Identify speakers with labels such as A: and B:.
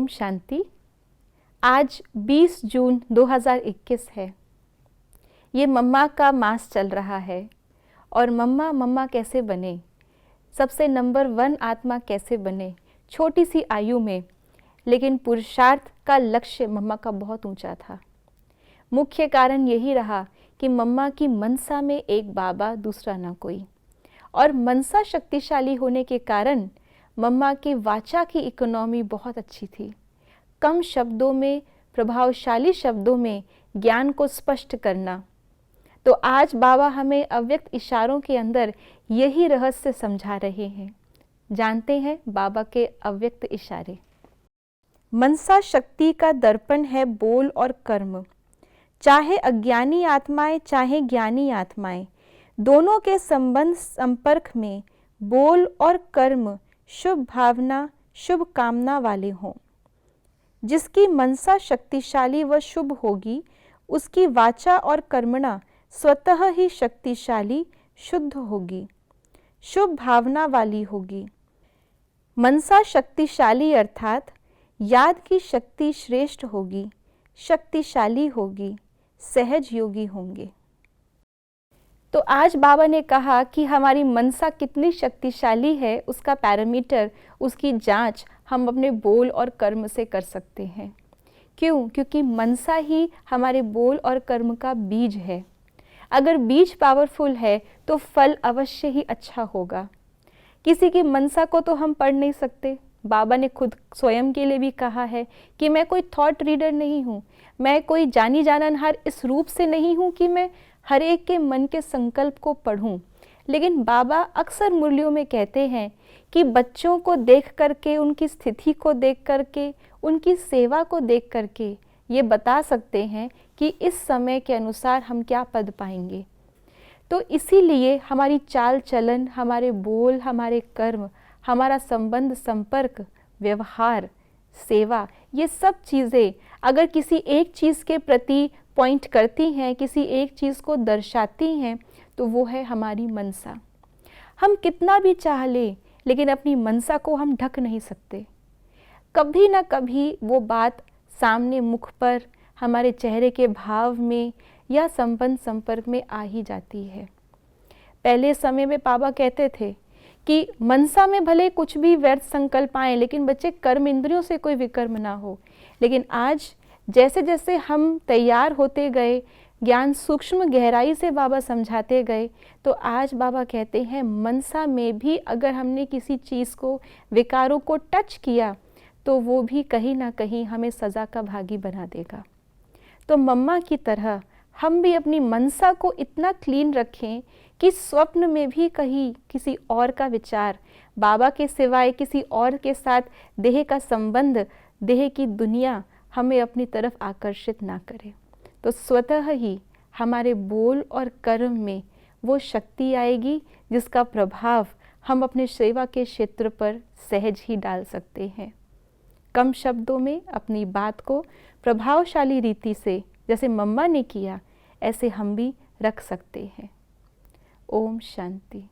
A: शांति। आज 20 जून 2021 है। ये मम्मा का मास चल रहा है और मम्मा कैसे बने, सबसे नंबर 1 आत्मा कैसे बने छोटी सी आयु में, लेकिन पुरुषार्थ का लक्ष्य मम्मा का बहुत ऊंचा था। मुख्य कारण यही रहा कि मम्मा की मनसा में एक बाबा दूसरा ना कोई, और मनसा शक्तिशाली होने के कारण मम्मा की वाचा की इकोनॉमी बहुत अच्छी थी। कम शब्दों में, प्रभावशाली शब्दों में ज्ञान को स्पष्ट करना। तो आज बाबा हमें अव्यक्त इशारों के अंदर यही रहस्य समझा रहे हैं। जानते हैं बाबा के अव्यक्त इशारे। मनसा शक्ति का दर्पण है बोल और कर्म। चाहे अज्ञानी आत्माएं चाहे ज्ञानी आत्माएं, दोनों के संबंध संपर्क में बोल और कर्म शुभ भावना शुभ कामना वाले हों। जिसकी मनसा शक्तिशाली व शुभ होगी, उसकी वाचा और कर्मणा स्वतः ही शक्तिशाली शुद्ध होगी, शुभ भावना वाली होगी। मनसा शक्तिशाली अर्थात याद की शक्ति श्रेष्ठ होगी, शक्तिशाली होगी, सहज योगी होंगे। तो आज बाबा ने कहा कि हमारी मनसा कितनी शक्तिशाली है, उसका पैरामीटर, उसकी जांच हम अपने बोल और कर्म से कर सकते हैं। क्यों? क्योंकि मनसा ही हमारे बोल और कर्म का बीज है। अगर बीज पावरफुल है तो फल अवश्य ही अच्छा होगा। किसी की मनसा को तो हम पढ़ नहीं सकते। बाबा ने खुद स्वयं के लिए भी कहा है कि मैं कोई थॉट रीडर नहीं हूँ, मैं कोई जानी जाननहार इस रूप से नहीं हूँ कि मैं हर एक के मन के संकल्प को पढ़ूं। लेकिन बाबा अक्सर मुरलियों में कहते हैं कि बच्चों को देख करके, उनकी स्थिति को देख करके, उनकी सेवा को देख करके ये बता सकते हैं कि इस समय के अनुसार हम क्या पद पाएंगे। तो इसीलिए हमारी चाल चलन, हमारे बोल, हमारे कर्म, हमारा संबंध संपर्क, व्यवहार, सेवा, ये सब चीज़ें अगर किसी एक चीज़ के प्रति पॉइंट करती हैं, किसी एक चीज़ को दर्शाती हैं, तो वो है हमारी मनसा। हम कितना भी चाह लें, लेकिन अपनी मनसा को हम ढक नहीं सकते। कभी ना कभी वो बात सामने मुख पर, हमारे चेहरे के भाव में या संबंध संपर्क में आ ही जाती है। पहले समय में बाबा कहते थे कि मनसा में भले कुछ भी व्यर्थ संकल्प आए, लेकिन बच्चे कर्म इंद्रियों से कोई विकर्म ना हो। लेकिन आज जैसे जैसे हम तैयार होते गए, ज्ञान सूक्ष्म गहराई से बाबा समझाते गए, तो आज बाबा कहते हैं मनसा में भी अगर हमने किसी चीज़ को, विकारों को टच किया, तो वो भी कहीं ना कहीं हमें सज़ा का भागी बना देगा। तो मम्मा की तरह हम भी अपनी मनसा को इतना क्लीन रखें कि स्वप्न में भी कहीं किसी और का विचार, बाबा के सिवाय किसी और के साथ देह का संबंध, देह की दुनिया हमें अपनी तरफ आकर्षित ना करे। तो स्वतः ही हमारे बोल और कर्म में वो शक्ति आएगी जिसका प्रभाव हम अपने सेवा के क्षेत्र पर सहज ही डाल सकते हैं। कम शब्दों में अपनी बात को प्रभावशाली रीति से, जैसे मम्मा ने किया, ऐसे हम भी रख सकते हैं। ओम शांति।